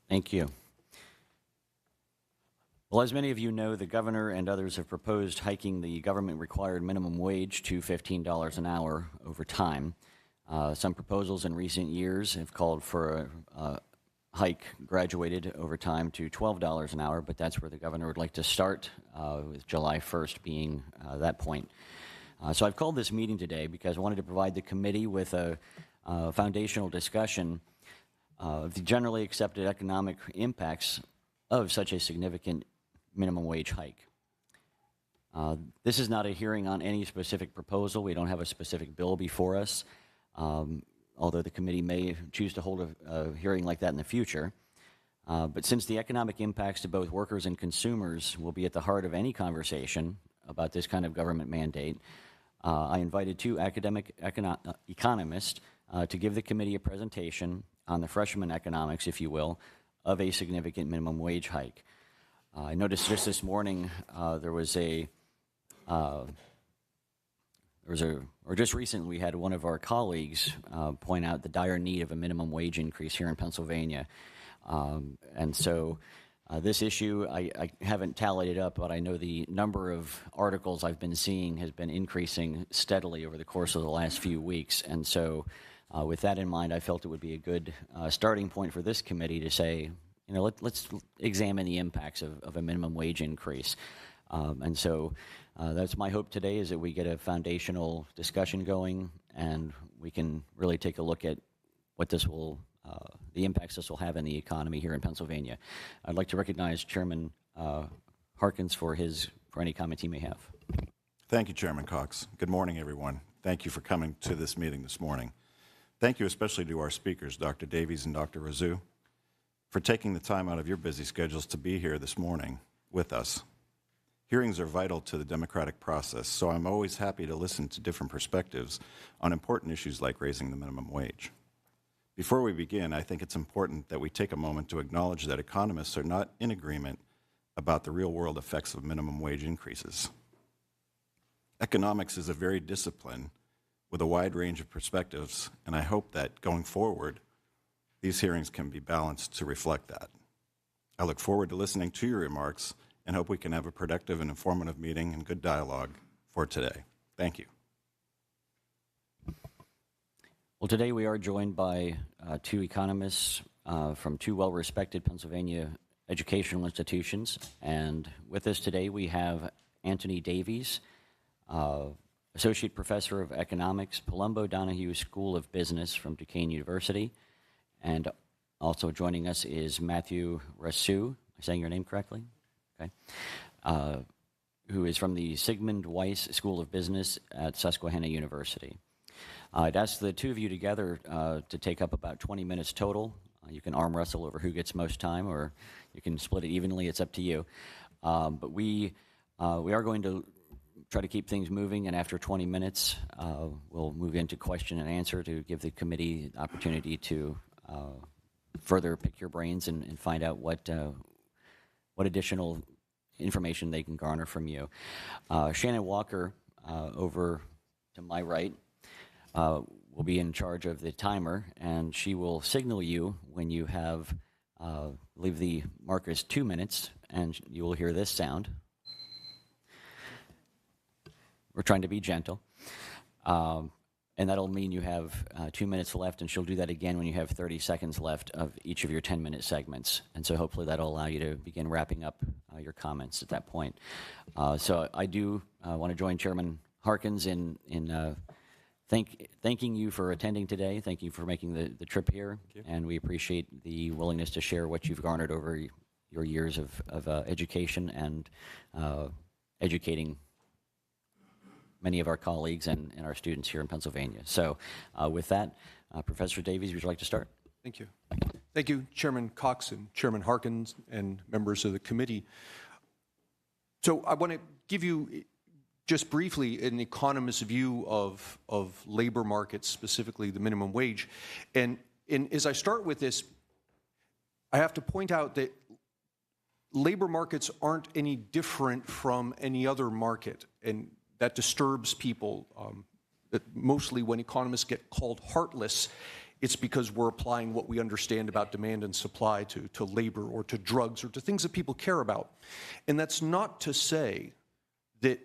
Thank you. Well, as many of you know, the governor and others have proposed hiking the government-required minimum wage to $15 an hour over time. Some proposals in recent years have called for a hike graduated over time to $12 an hour, but that's where the governor would like to start, with July 1st being that point. So I've called this meeting today because I wanted to provide the committee with a foundational discussion of the generally accepted economic impacts of such a significant minimum wage hike. This is not a hearing on any specific proposal. We don't have a specific bill before us, although the committee may choose to hold a hearing like that in the future. But since the economic impacts to both workers and consumers will be at the heart of any conversation about this kind of government mandate, I invited two academic economists to give the committee a presentation on the freshman economics, if you will, of a significant minimum wage hike. I noticed just this morning just recently we had one of our colleagues point out the dire need of a minimum wage increase here in Pennsylvania. And so this issue, I haven't tallied it up, but I know the number of articles I've been seeing has been increasing steadily over the course of the last few weeks. And so with that in mind, I felt it would be a good starting point for this committee to say, you know, let's examine the impacts of a minimum wage increase. And so that's my hope today, is that we get a foundational discussion going and we can really take a look at what this will, the impacts this will have in the economy here in Pennsylvania. I'd like to recognize Chairman Harkins for any comments he may have. Thank you, Chairman Cox. Good morning, everyone. Thank you for coming to this meeting this morning. Thank you especially to our speakers, Dr. Davies and Dr. Razoo, for taking the time out of your busy schedules to be here this morning with us. Hearings are vital to the democratic process, so I'm always happy to listen to different perspectives on important issues like raising the minimum wage. Before we begin, I think it's important that we take a moment to acknowledge that economists are not in agreement about the real-world effects of minimum wage increases. Economics is a varied discipline with a wide range of perspectives, and I hope that going forward, these hearings can be balanced to reflect that. I look forward to listening to your remarks and hope we can have a productive and informative meeting and good dialogue for today. Thank you. Well, today we are joined by two economists from two well-respected Pennsylvania educational institutions. And with us today we have Anthony Davies, Associate Professor of Economics, Palumbo Donahue School of Business from Duquesne University. And also joining us is Matthew Razoo. Am I saying your name correctly? Okay. Who is from the Sigmund Weiss School of Business at Susquehanna University. I'd ask the two of you together to take up about 20 minutes total. You can arm wrestle over who gets most time, or you can split it evenly. It's up to you. But we are going to try to keep things moving, and after 20 minutes, we'll move into question and answer to give the committee the opportunity to further pick your brains and find out what additional information they can garner from you. Shannon Walker, over to my right, will be in charge of the timer, and she will signal you when you have, leave the markers 2 minutes, and you will hear this sound. We're trying to be gentle. And that'll mean you have 2 minutes left, and she'll do that again when you have 30 seconds left of each of your 10-minute segments. And so hopefully that'll allow you to begin wrapping up your comments at that point. So I do want to join Chairman Harkins in thanking you for attending today. Thank you for making the trip here. And we appreciate the willingness to share what you've garnered over your years of education and educating many of our colleagues and our students here in Pennsylvania. So with that, Professor Davies, would you like to start? Thank you. Thank you, Chairman Cox and Chairman Harkins and members of the committee. So I want to give you just briefly an economist's view of labor markets, specifically the minimum wage. And as I start with this, I have to point out that labor markets aren't any different from any other market, and that disturbs people, that mostly when economists get called heartless, it's because we're applying what we understand about demand and supply to labor or to drugs or to things that people care about. And that's not to say that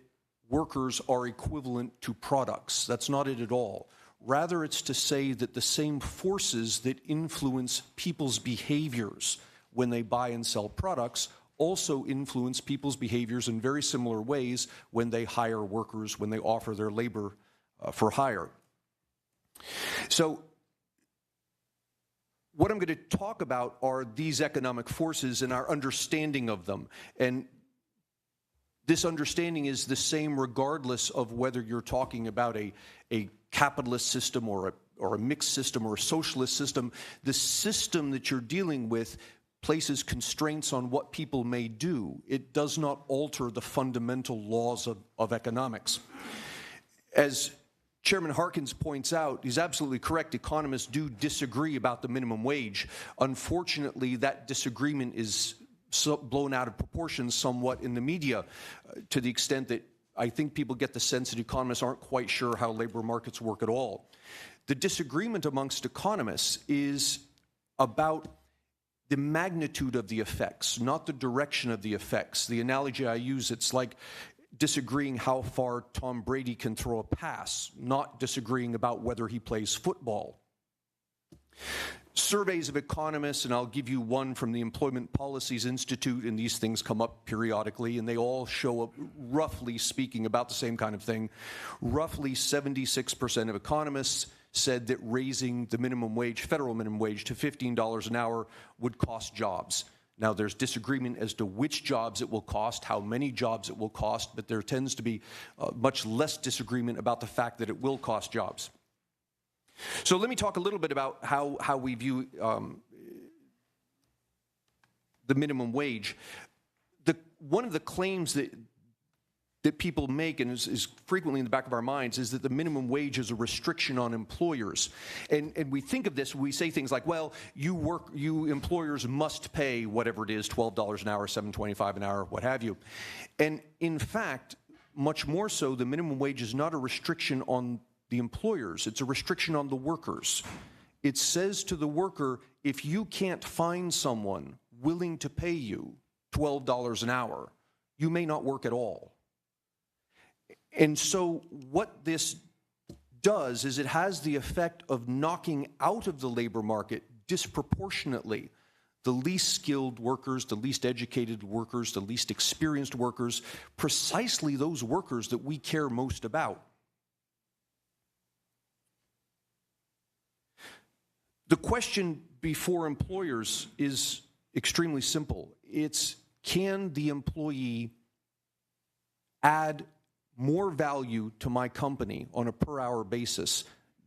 workers are equivalent to products. That's not it at all. Rather, it's to say that the same forces that influence people's behaviors when they buy and sell products also influence people's behaviors in very similar ways when they hire workers, when they offer their labor for hire. So what I'm going to talk about are these economic forces and our understanding of them. And this understanding is the same regardless of whether you're talking about a capitalist system or a mixed system or a socialist system. The system that you're dealing with places constraints on what people may do. It does not alter the fundamental laws of economics. As Chairman Harkins points out, he's absolutely correct. Economists do disagree about the minimum wage. Unfortunately, that disagreement is blown out of proportion somewhat in the media to the extent that I think people get the sense that economists aren't quite sure how labor markets work at all. The disagreement amongst economists is about the magnitude of the effects, not the direction of the effects. The analogy I use, it's like disagreeing how far Tom Brady can throw a pass, not disagreeing about whether he plays football. Surveys of economists, and I'll give you one from the Employment Policies Institute, and these things come up periodically, and they all show up, roughly speaking, about the same kind of thing. Roughly 76% of economists said that raising the minimum wage, federal minimum wage, to $15 an hour would cost jobs. Now, there's disagreement as to which jobs it will cost, how many jobs it will cost, but there tends to be much less disagreement about the fact that it will cost jobs. So let me talk a little bit about how we view the minimum wage. One of the claims that people make, and is frequently in the back of our minds, is that the minimum wage is a restriction on employers. And we think of this, we say things like, well, you employers must pay whatever it is, $12 an hour, $7.25 an hour, what have you. And in fact, much more so, the minimum wage is not a restriction on the employers, it's a restriction on the workers. It says to the worker, if you can't find someone willing to pay you $12 an hour, you may not work at all. And so what this does is it has the effect of knocking out of the labor market disproportionately the least skilled workers, the least educated workers, the least experienced workers, precisely those workers that we care most about. The question before employers is extremely simple. It's, can the employee add more value to my company on a per-hour basis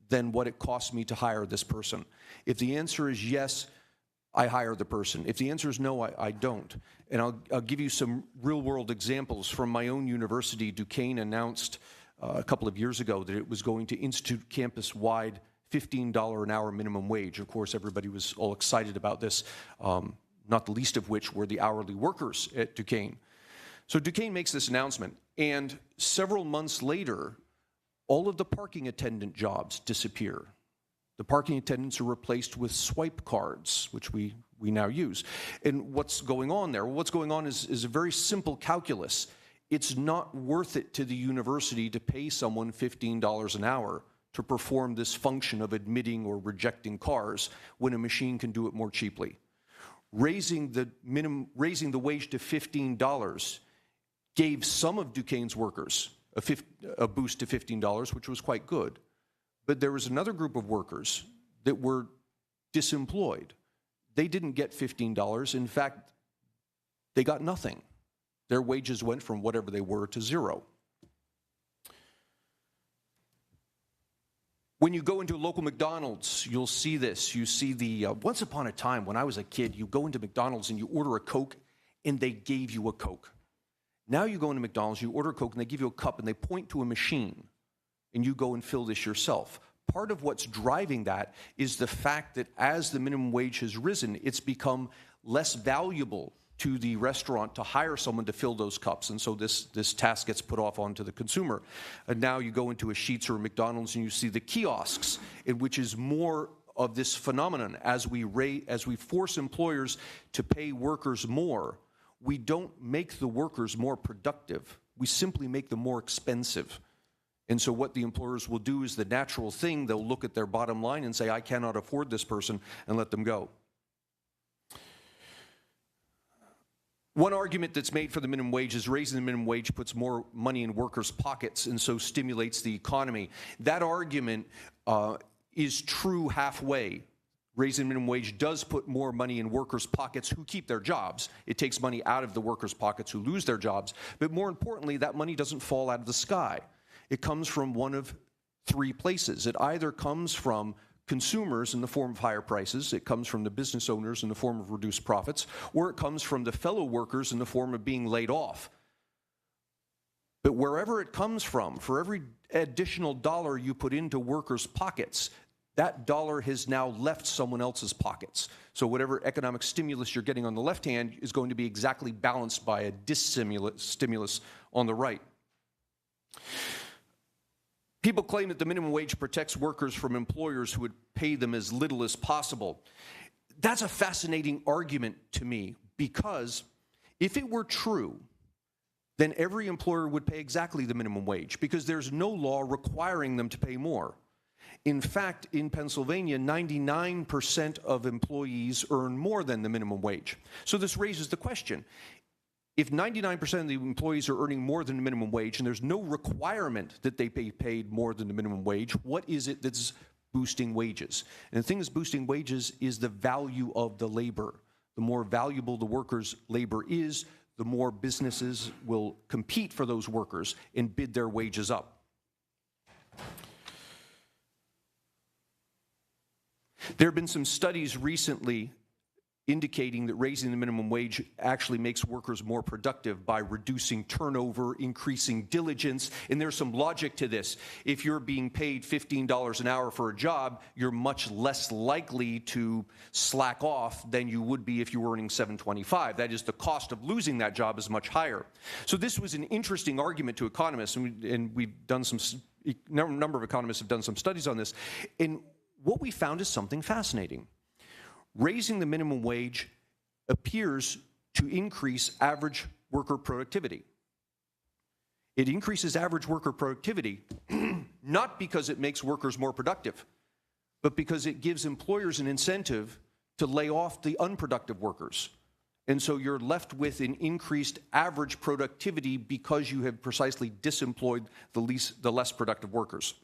than what it costs me to hire this person? If the answer is yes, I hire the person. If the answer is no, I don't. And I'll give you some real-world examples from my own university. Duquesne announced a couple of years ago that it was going to institute campus-wide $15 an hour minimum wage. Of course, everybody was all excited about this, not the least of which were the hourly workers at Duquesne. So Duquesne makes this announcement, and several months later, all of the parking attendant jobs disappear. The parking attendants are replaced with swipe cards, which we now use. And what's going on there? Well, what's going on is a very simple calculus. It's not worth it to the university to pay someone $15 an hour to perform this function of admitting or rejecting cars when a machine can do it more cheaply. Raising the wage to $15 gave some of Duquesne's workers a boost to $15, which was quite good. But there was another group of workers that were disemployed. They didn't get $15. In fact, they got nothing. Their wages went from whatever they were to zero. When you go into a local McDonald's, you'll see this. You see the, once upon a time, when I was a kid, you go into McDonald's and you order a Coke, and they gave you a Coke. Now you go into McDonald's, you order a Coke, and they give you a cup, and they point to a machine, and you go and fill this yourself. Part of what's driving that is the fact that as the minimum wage has risen, it's become less valuable to the restaurant to hire someone to fill those cups, and so this task gets put off onto the consumer. And now you go into a Sheetz or a McDonald's and you see the kiosks, in which is more of this phenomenon. As we force employers to pay workers more, we don't make the workers more productive. We simply make them more expensive. And so what the employers will do is the natural thing. They'll look at their bottom line and say, I cannot afford this person, and let them go. One argument that's made for the minimum wage is raising the minimum wage puts more money in workers' pockets and so stimulates the economy. That argument is true halfway. Raising the minimum wage does put more money in workers' pockets who keep their jobs. It takes money out of the workers' pockets who lose their jobs. But more importantly, that money doesn't fall out of the sky. It comes from one of three places. It either comes from consumers in the form of higher prices, it comes from the business owners in the form of reduced profits, or it comes from the fellow workers in the form of being laid off. But wherever it comes from, for every additional dollar you put into workers' pockets, that dollar has now left someone else's pockets. So whatever economic stimulus you're getting on the left hand is going to be exactly balanced by a stimulus on the right. People claim that the minimum wage protects workers from employers who would pay them as little as possible. That's a fascinating argument to me, because if it were true, then every employer would pay exactly the minimum wage, because there's no law requiring them to pay more. In fact, in Pennsylvania, 99% of employees earn more than the minimum wage. So this raises the question, if 99% of the employees are earning more than the minimum wage and there's no requirement that they be paid more than the minimum wage, what is it that's boosting wages? And the thing that's boosting wages is the value of the labor. The more valuable the workers' labor is, the more businesses will compete for those workers and bid their wages up. There have been some studies recently indicating that raising the minimum wage actually makes workers more productive by reducing turnover, increasing diligence, and there's some logic to this. If you're being paid $15 an hour for a job, you're much less likely to slack off than you would be if you were earning $7.25. That is, the cost of losing that job is much higher. So this was an interesting argument to economists, and we've done a number of economists have done some studies on this, and what we found is something fascinating. Raising the minimum wage appears to increase average worker productivity. It increases average worker productivity not because it makes workers more productive, but because it gives employers an incentive to lay off the unproductive workers. And so you're left with an increased average productivity because you have precisely disemployed the less productive workers.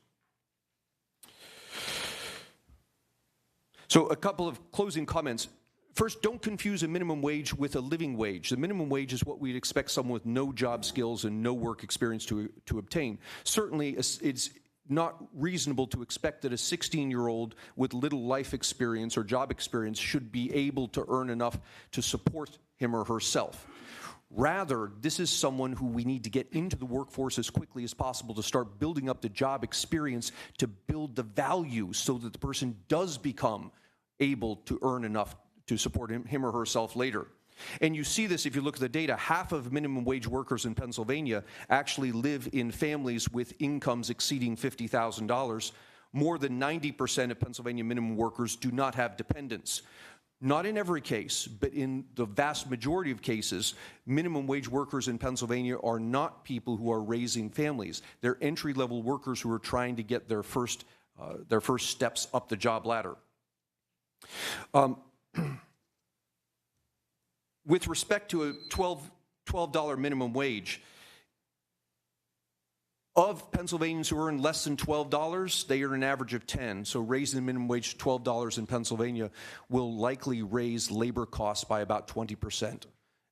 So a couple of closing comments. First, don't confuse a minimum wage with a living wage. The minimum wage is what we'd expect someone with no job skills and no work experience to obtain. Certainly, it's not reasonable to expect that a 16-year-old with little life experience or job experience should be able to earn enough to support him or herself. Rather, this is someone who we need to get into the workforce as quickly as possible to start building up the job experience to build the value so that the person does become able to earn enough to support him or herself later. And you see this if you look at the data. Half of minimum wage workers in Pennsylvania actually live in families with incomes exceeding $50,000. More than 90% of Pennsylvania minimum workers do not have dependents. Not in every case, but in the vast majority of cases, minimum wage workers in Pennsylvania are not people who are raising families. They're entry-level workers who are trying to get their first steps up the job ladder. With respect to a $12 minimum wage, of Pennsylvanians who earn less than $12, they earn an average of $10. So raising the minimum wage to $12 in Pennsylvania will likely raise labor costs by about 20%.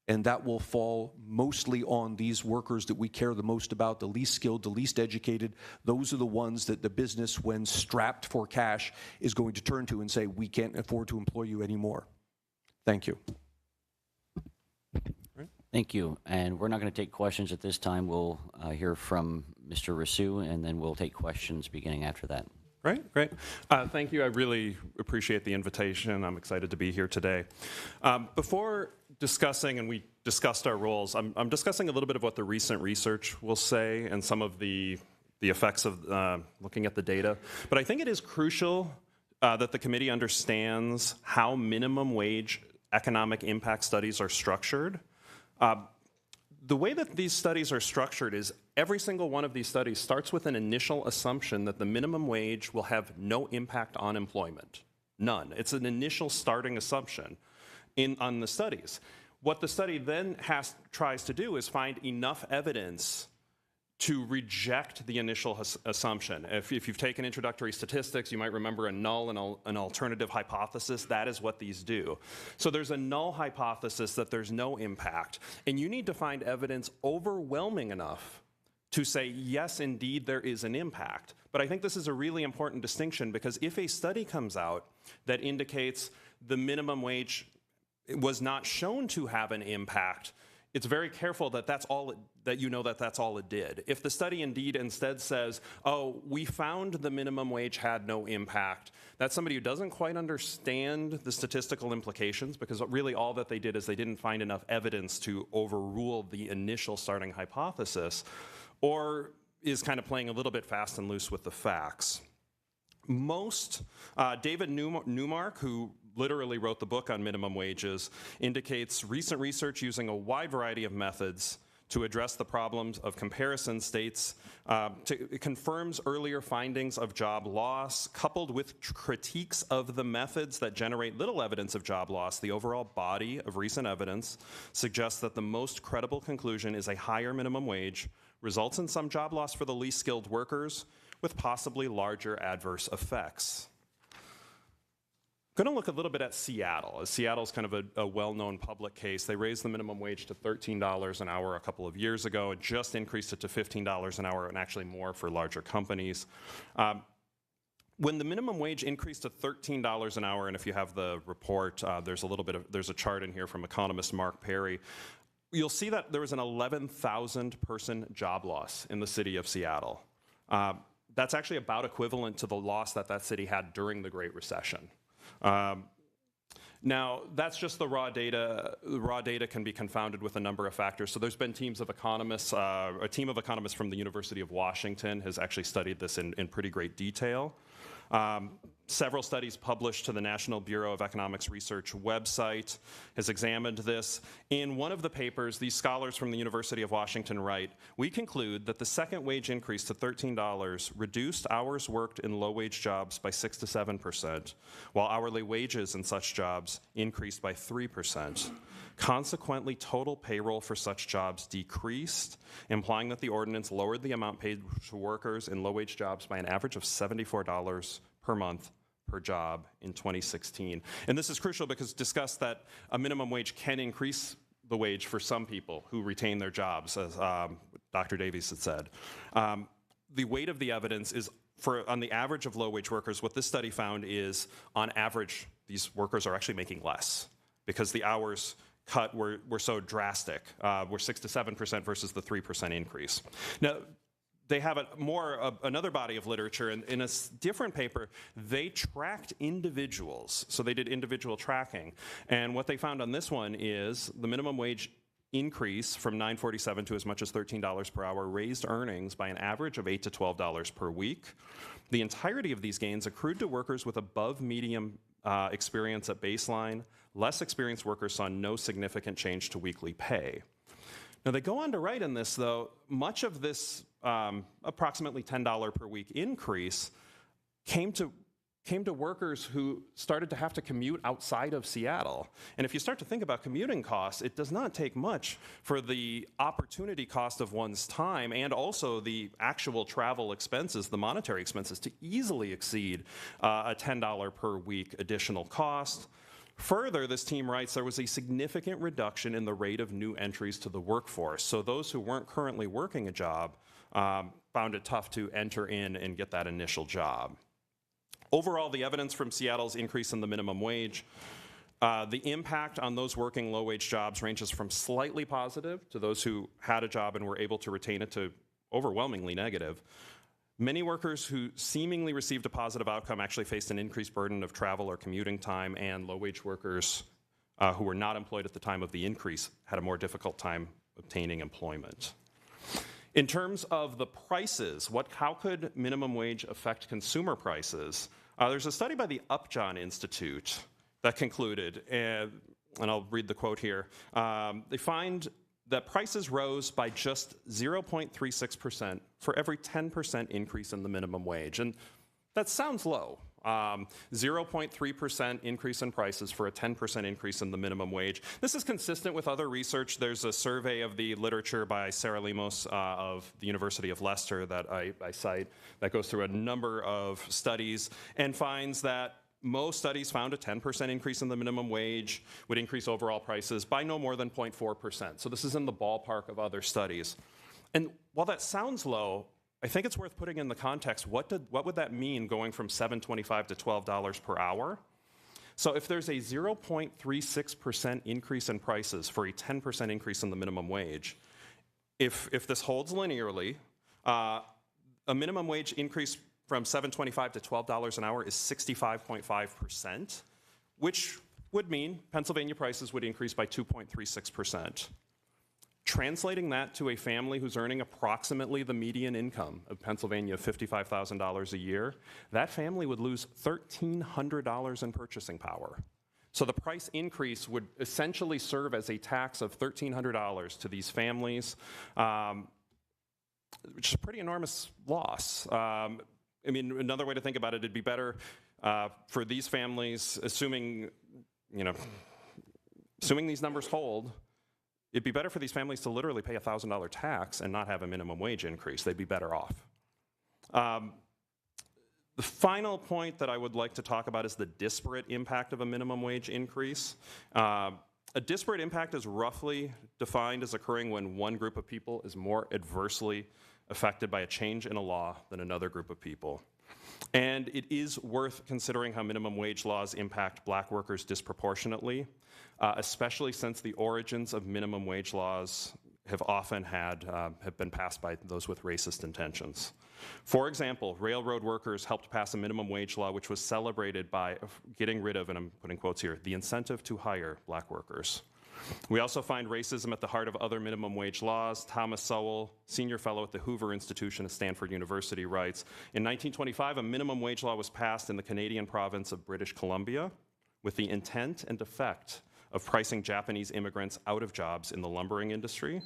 And that will fall mostly on these workers that we care the most about, the least skilled, the least educated. Those are the ones that the business, when strapped for cash, is going to turn to and say, we can't afford to employ you anymore. Thank you. Thank you. And we're not going to take questions at this time. We'll hear from Mr. Rousseau, and then we'll take questions beginning after that. Great. Thank you. I really appreciate the invitation. I'm excited to be here today. Before discussing, and we discussed our roles, I'm discussing a little bit of what the recent research will say and some of the effects of looking at the data. But I think it is crucial that the committee understands how minimum wage economic impact studies are structured. The way that these studies are structured is every single one of these studies starts with an initial assumption that the minimum wage will have no impact on employment. None. It's an initial starting assumption on the studies. What the study then tries to do is find enough evidence to reject the initial assumption. If you've taken introductory statistics, you might remember a null and an alternative hypothesis. That is what these do. So there's a null hypothesis that there's no impact, and you need to find evidence overwhelming enough to say, yes, indeed, there is an impact. But I think this is a really important distinction, because if a study comes out that indicates the minimum wage was not shown to have an impact, it's very careful that that's all it did. If the study indeed instead says, oh, we found the minimum wage had no impact, that's somebody who doesn't quite understand the statistical implications, because really all that they did is they didn't find enough evidence to overrule the initial starting hypothesis, or is kind of playing a little bit fast and loose with the facts. David Newmark, who literally wrote the book on minimum wages, indicates recent research using a wide variety of methods to address the problems of comparison states. It confirms earlier findings of job loss, coupled with critiques of the methods that generate little evidence of job loss. The overall body of recent evidence suggests that the most credible conclusion is a higher minimum wage results in some job loss for the least skilled workers, with possibly larger adverse effects. I'm going to look a little bit at Seattle, as Seattle's kind of a well-known public case. They raised the minimum wage to $13 an hour a couple of years ago, and just increased it to $15 an hour, and actually more for larger companies. When the minimum wage increased to $13 an hour, and if you have the report, there's a chart in here from economist Mark Perry, you'll see that there was an 11,000 person job loss in the city of Seattle. That's actually about equivalent to the loss that city had during the Great Recession. Now, that's just the raw data. The raw data can be confounded with a number of factors. So there's been teams of economists, a team of economists from the University of Washington has actually studied this in pretty great detail. Several studies published to the National Bureau of Economics Research website has examined this. In one of the papers, these scholars from the University of Washington write, we conclude that the second wage increase to $13 reduced hours worked in low-wage jobs by 6 to 7%, while hourly wages in such jobs increased by 3%. Consequently, total payroll for such jobs decreased, implying that the ordinance lowered the amount paid to workers in low-wage jobs by an average of $74 per month per job in 2016. And this is crucial because discussed that a minimum wage can increase the wage for some people who retain their jobs, as Dr. Davies had said. The weight of the evidence is on the average of low-wage workers. What this study found is, on average, these workers are actually making less because the hours cut were so drastic. We're 6 to 7% versus the 3% increase. Now, they have another body of literature, and in a different paper, they tracked individuals. So they did individual tracking. And what they found on this one is the minimum wage increase from $9.47 to as much as $13 per hour raised earnings by an average of $8 to $12 per week. The entirety of these gains accrued to workers with above medium experience at baseline. Less experienced workers saw no significant change to weekly pay. Now, they go on to write in this, though, much of this approximately $10 per week increase came to workers who started to have to commute outside of Seattle. And if you start to think about commuting costs, it does not take much for the opportunity cost of one's time and also the actual travel expenses, the monetary expenses, to easily exceed a $10 per week additional cost. Further, this team writes, there was a significant reduction in the rate of new entries to the workforce. So those who weren't currently working a job found it tough to enter in and get that initial job. Overall, the evidence from Seattle's increase in the minimum wage, the impact on those working low-wage jobs ranges from slightly positive to those who had a job and were able to retain it to overwhelmingly negative. Many workers who seemingly received a positive outcome actually faced an increased burden of travel or commuting time, and low-wage workers who were not employed at the time of the increase had a more difficult time obtaining employment. In terms of the prices, how could minimum wage affect consumer prices? There's a study by the Upjohn Institute that concluded, and I'll read the quote here, they find that prices rose by just 0.36% for every 10% increase in the minimum wage. And that sounds low. 0.3% increase in prices for a 10% increase in the minimum wage. This is consistent with other research. There's a survey of the literature by Sarah Lemos of the University of Leicester that I cite that goes through a number of studies and finds that most studies found a 10% increase in the minimum wage would increase overall prices by no more than 0.4%. So this is in the ballpark of other studies. And while that sounds low, I think it's worth putting in the context, what would that mean going from $7.25 to $12 per hour? So if there's a 0.36% increase in prices for a 10% increase in the minimum wage, if this holds linearly, a minimum wage increase from $7.25 to $12 an hour is 65.5%, which would mean Pennsylvania prices would increase by 2.36%. Translating that to a family who's earning approximately the median income of Pennsylvania of $55,000 a year, that family would lose $1,300 in purchasing power. So the price increase would essentially serve as a tax of $1,300 to these families, which is a pretty enormous loss. I mean, another way to think about it, it'd be better for these families, assuming these numbers hold, it'd be better for these families to literally pay a $1,000 tax and not have a minimum wage increase. They'd be better off. The final point that I would like to talk about is the disparate impact of a minimum wage increase. A disparate impact is roughly defined as occurring when one group of people is more adversely affected by a change in a law than another group of people. And it is worth considering how minimum wage laws impact black workers disproportionately, especially since the origins of minimum wage laws have often have been passed by those with racist intentions. For example, railroad workers helped pass a minimum wage law which was celebrated by getting rid of, and I'm putting quotes here, the incentive to hire black workers. We also find racism at the heart of other minimum wage laws. Thomas Sowell, senior fellow at the Hoover Institution at Stanford University, writes, in 1925, a minimum wage law was passed in the Canadian province of British Columbia with the intent and effect of pricing Japanese immigrants out of jobs in the lumbering industry,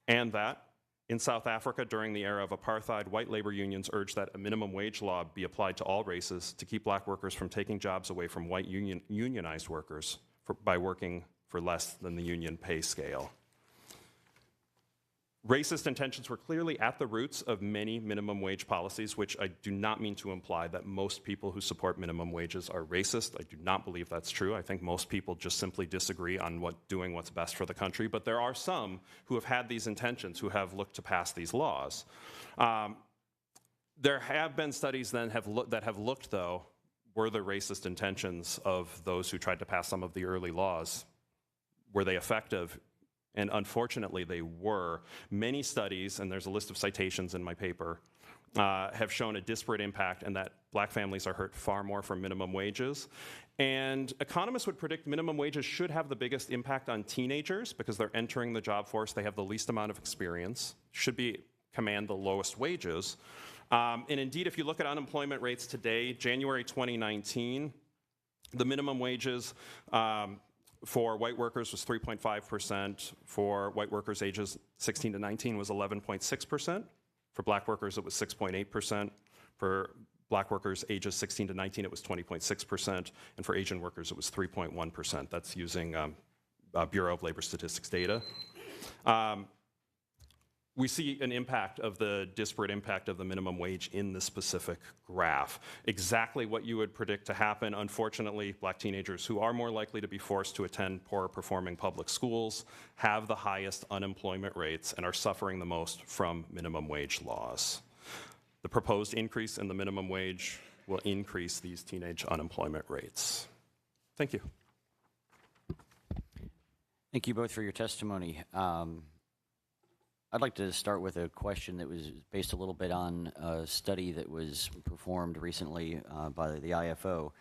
and that in South Africa during the era of apartheid, white labor unions urged that a minimum wage law be applied to all races to keep black workers from taking jobs away from white unionized workers by working for less than the union pay scale. Racist intentions were clearly at the roots of many minimum wage policies, which I do not mean to imply that most people who support minimum wages are racist. I do not believe that's true. I think most people just simply disagree on doing what's best for the country, but there are some who have had these intentions, who have looked to pass these laws. There have been studies then that have looked, though, were the racist intentions of those who tried to pass some of the early laws, were they effective? And unfortunately, they were. Many studies, and there's a list of citations in my paper, have shown a disparate impact and that black families are hurt far more from minimum wages. And economists would predict minimum wages should have the biggest impact on teenagers because they're entering the job force, they have the least amount of experience, should command the lowest wages. And indeed, if you look at unemployment rates today, January 2019, the minimum wages for white workers was 3.5%. For white workers ages 16 to 19 was 11.6%. For black workers, it was 6.8%. For black workers ages 16 to 19, it was 20.6%. And for Asian workers, it was 3.1%. That's using Bureau of Labor Statistics data. We see an impact of the disparate impact of the minimum wage in this specific graph. Exactly what you would predict to happen. Unfortunately, black teenagers who are more likely to be forced to attend poorer performing public schools have the highest unemployment rates and are suffering the most from minimum wage laws. The proposed increase in the minimum wage will increase these teenage unemployment rates. Thank you. Thank you both for your testimony. I'd like to start with a question that was based a little bit on a study that was performed recently by the IFO.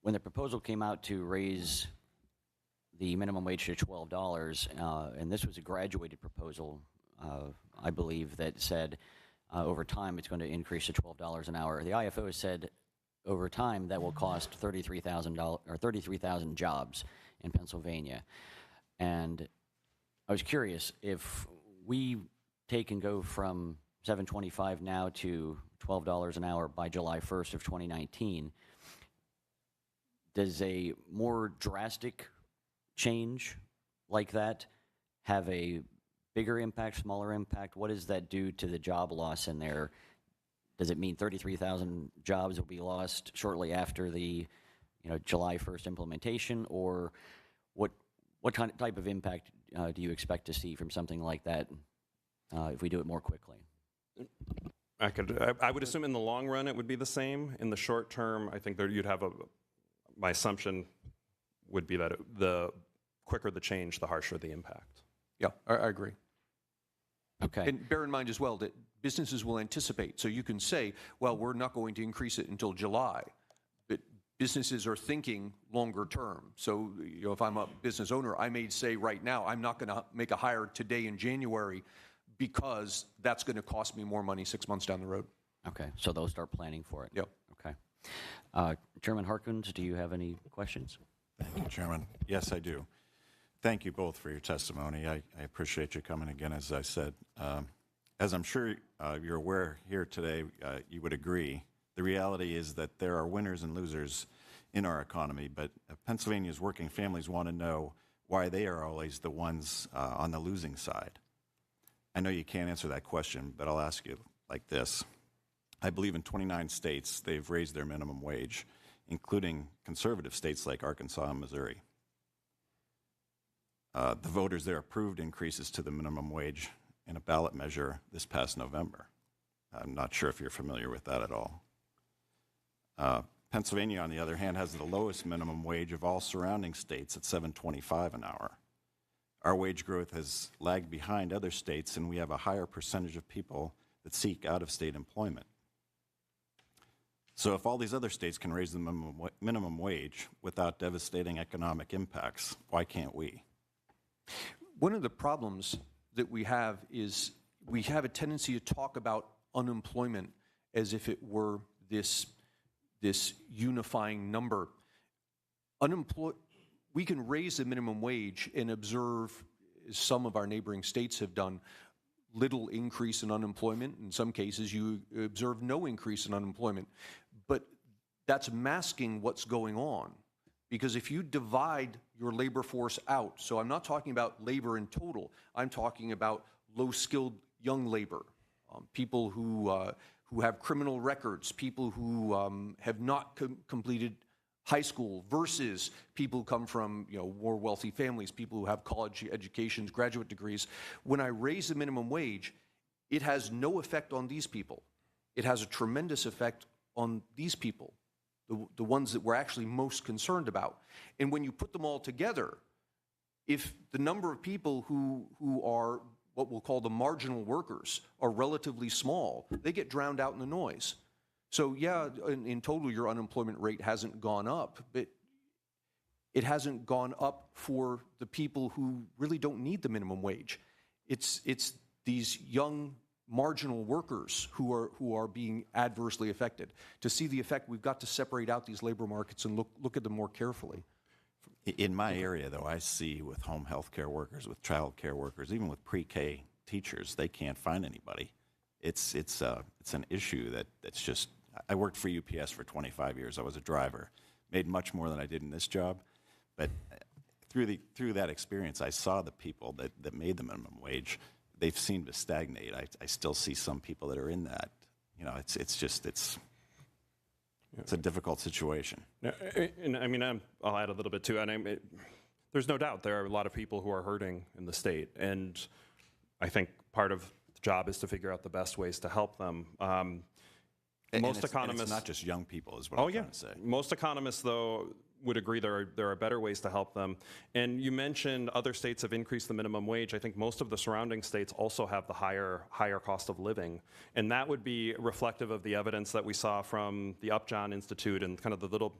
When the proposal came out to raise the minimum wage to $12, and this was a graduated proposal, I believe, that said over time it's going to increase to $12 an hour. The IFO has said over time that will cost $33,000 or 33,000 jobs in Pennsylvania. And I was curious, if we take and go from $7.25 now to $12 an hour by July 1st of 2019, does a more drastic change like that have a bigger impact, smaller impact? What does that do to the job loss in there? Does it mean 33,000 jobs will be lost shortly after the July 1st implementation, or what type of impact do you expect to see from something like that if we do it more quickly? I would assume in the long run it would be the same. In the short term, I think that you'd have my assumption would be that the quicker the change, the harsher the impact. Yeah, I agree. Okay. And bear in mind as well that businesses will anticipate. So you can say, well, we're not going to increase it until July. But businesses are thinking longer term. So if I'm a business owner, I may say right now, I'm not going to make a hire today in January because that's going to cost me more money 6 months down the road. Okay, so they'll start planning for it. Yep. Okay. Chairman Harkins, do you have any questions? Thank you, Chairman. Yes, I do. Thank you both for your testimony. I appreciate you coming again, as I said. As I'm sure you're aware here today, you would agree, the reality is that there are winners and losers in our economy, but Pennsylvania's working families want to know why they are always the ones on the losing side. I know you can't answer that question, but I'll ask you like this. I believe in 29 states they've raised their minimum wage, including conservative states like Arkansas and Missouri. The voters there approved increases to the minimum wage in a ballot measure this past November. I'm not sure if you're familiar with that at all. Pennsylvania, on the other hand, has the lowest minimum wage of all surrounding states at $7.25 an hour. Our wage growth has lagged behind other states, and we have a higher percentage of people that seek out-of-state employment. So if all these other states can raise the minimum wage without devastating economic impacts, why can't we? One of the problems that we have is we have a tendency to talk about unemployment as if it were this unifying number. We can raise the minimum wage and observe, as some of our neighboring states have done, little increase in unemployment. In some cases, you observe no increase in unemployment. But that's masking what's going on. Because if you divide your labor force out, so I'm not talking about labor in total, I'm talking about low-skilled young labor, people who have criminal records, people who have not completed high school versus people who come from more wealthy families, people who have college educations, graduate degrees. When I raise the minimum wage, it has no effect on these people. It has a tremendous effect on these people, the ones that we're actually most concerned about. And when you put them all together, if the number of people who are what we'll call the marginal workers are relatively small, they get drowned out in the noise. So yeah, in total, your unemployment rate hasn't gone up, but it hasn't gone up for the people who really don't need the minimum wage. It's these young marginal workers who are being adversely affected. To see the effect, we've got to separate out these labor markets and look at them more carefully. In my area, though, I see with home health care workers, with child care workers, even with pre-K teachers, they can't find anybody. It's an issue that's just. I worked for UPS for 25 years. I was a driver, made much more than I did in this job, but through that experience, I saw the people that made the minimum wage. They've seemed to stagnate. I still see some people that are in that. It's a difficult situation. And I mean, I'll add a little bit too. And there's no doubt there are a lot of people who are hurting in the state, and I think part of the job is to figure out the best ways to help them. Most economists, it's not just young people, is what I'm trying to say. Most economists, though, would agree there are better ways to help them. And you mentioned other states have increased the minimum wage. I think most of the surrounding states also have the higher cost of living. And that would be reflective of the evidence that we saw from the Upjohn Institute and kind of the little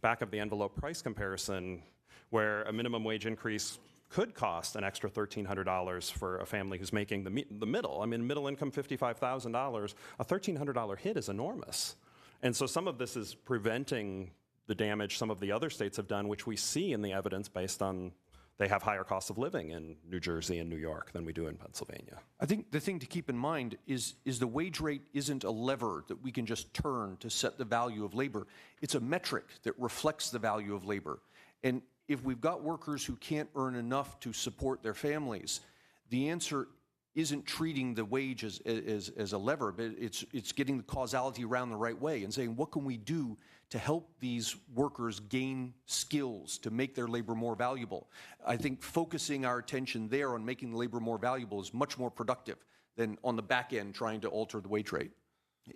back of the envelope price comparison, where a minimum wage increase could cost an extra $1,300 for a family who's making the middle. I mean, middle income $55,000, a $1,300 hit is enormous. And so some of this is preventing the damage some of the other states have done, which we see in the evidence based on they have higher costs of living in New Jersey and New York than we do in Pennsylvania. I think the thing to keep in mind is the wage rate isn't a lever that we can just turn to set the value of labor. It's a metric that reflects the value of labor. And if we've got workers who can't earn enough to support their families, the answer isn't treating the wage as a lever, but it's getting the causality around the right way and saying, what can we do to help these workers gain skills to make their labor more valuable? I think focusing our attention there on making the labor more valuable is much more productive than on the back end trying to alter the wage rate.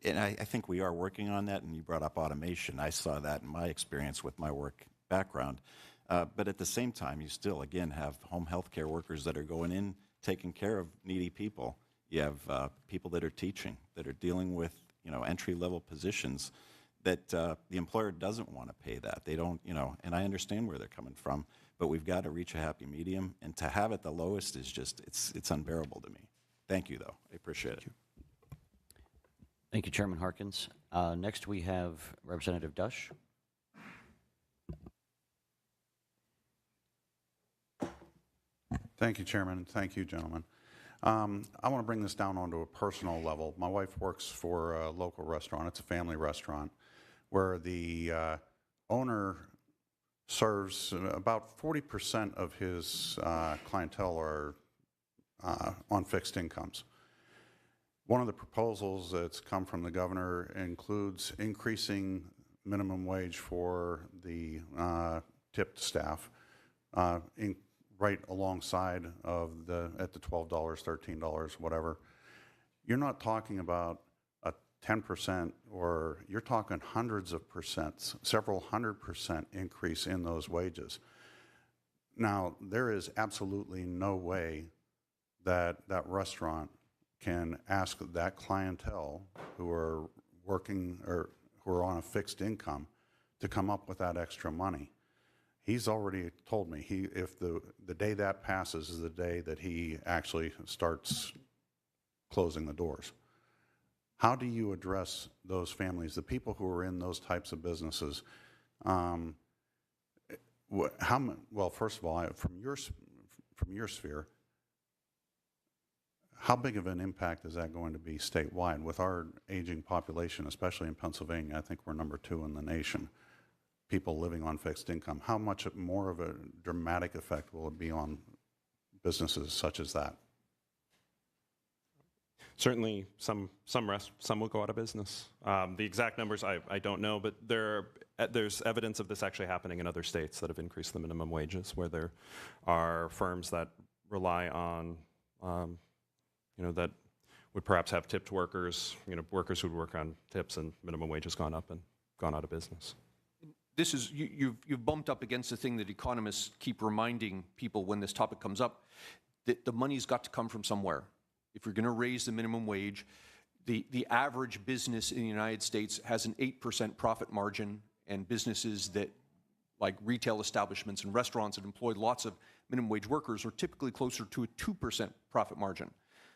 And I think we are working on that, and you brought up automation. I saw that in my experience with my work background. But at the same time, you still, again, have home health care workers that are going in, taking care of needy people. You have people that are teaching, that are dealing with, entry-level positions that the employer doesn't want to pay that. They don't, and I understand where they're coming from, but we've got to reach a happy medium, and to have it the lowest is just, it's unbearable to me. Thank you, though. I appreciate it. Thank you, Chairman Harkins. Next, we have Representative Dush. Thank you, Chairman. Thank you, gentlemen. I want to bring this down onto a personal level. My wife works for a local restaurant. It's a family restaurant where the owner serves about 40% of his clientele are on fixed incomes. One of the proposals that's come from the governor includes increasing minimum wage for the tipped staff, right alongside of at the $12, $13, whatever. You're not talking about a 10%, or you're talking hundreds of percents, several 100% increase in those wages. Now, there is absolutely no way that that restaurant can ask that clientele who are working or who are on a fixed income to come up with that extra money. He's already told me if the day that passes is the day that he actually starts closing the doors. How do you address those families, the people who are in those types of businesses? Well, first of all, from your sphere, how big of an impact is that going to be statewide? With our aging population, especially in Pennsylvania, I think we're number 2 in the nation. People living on fixed income. How much more of a dramatic effect will it be on businesses such as that? Certainly, some will go out of business. The exact numbers I don't know, but there's evidence of this actually happening in other states that have increased the minimum wages, where there are firms that rely on, that would perhaps have tipped workers, workers who would work on tips, and minimum wage has gone up and gone out of business. This is, you've bumped up against the thing that economists keep reminding people when this topic comes up, that the money's got to come from somewhere. If you're going to raise the minimum wage, the average business in the United States has an 8% profit margin, and businesses that, like retail establishments and restaurants that employ lots of minimum wage workers, are typically closer to a 2% profit margin.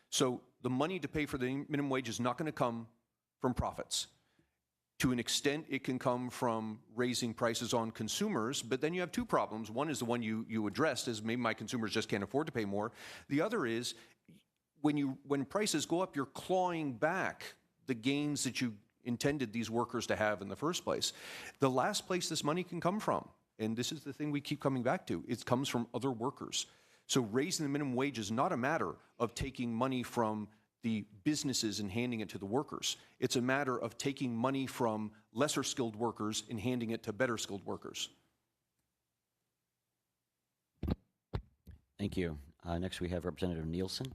So the money to pay for the minimum wage is not going to come from profits. To an extent, it can come from raising prices on consumers, but then you have 2 problems. One is the one you addressed, is maybe my consumers just can't afford to pay more. The other is, when prices go up, you're clawing back the gains that you intended these workers to have in the first place. The last place this money can come from, and this is the thing we keep coming back to, it comes from other workers. So raising the minimum wage is not a matter of taking money from the businesses and handing it to the workers. It's a matter of taking money from lesser skilled workers and handing it to better skilled workers. Thank you. Next, we have Representative Nielsen.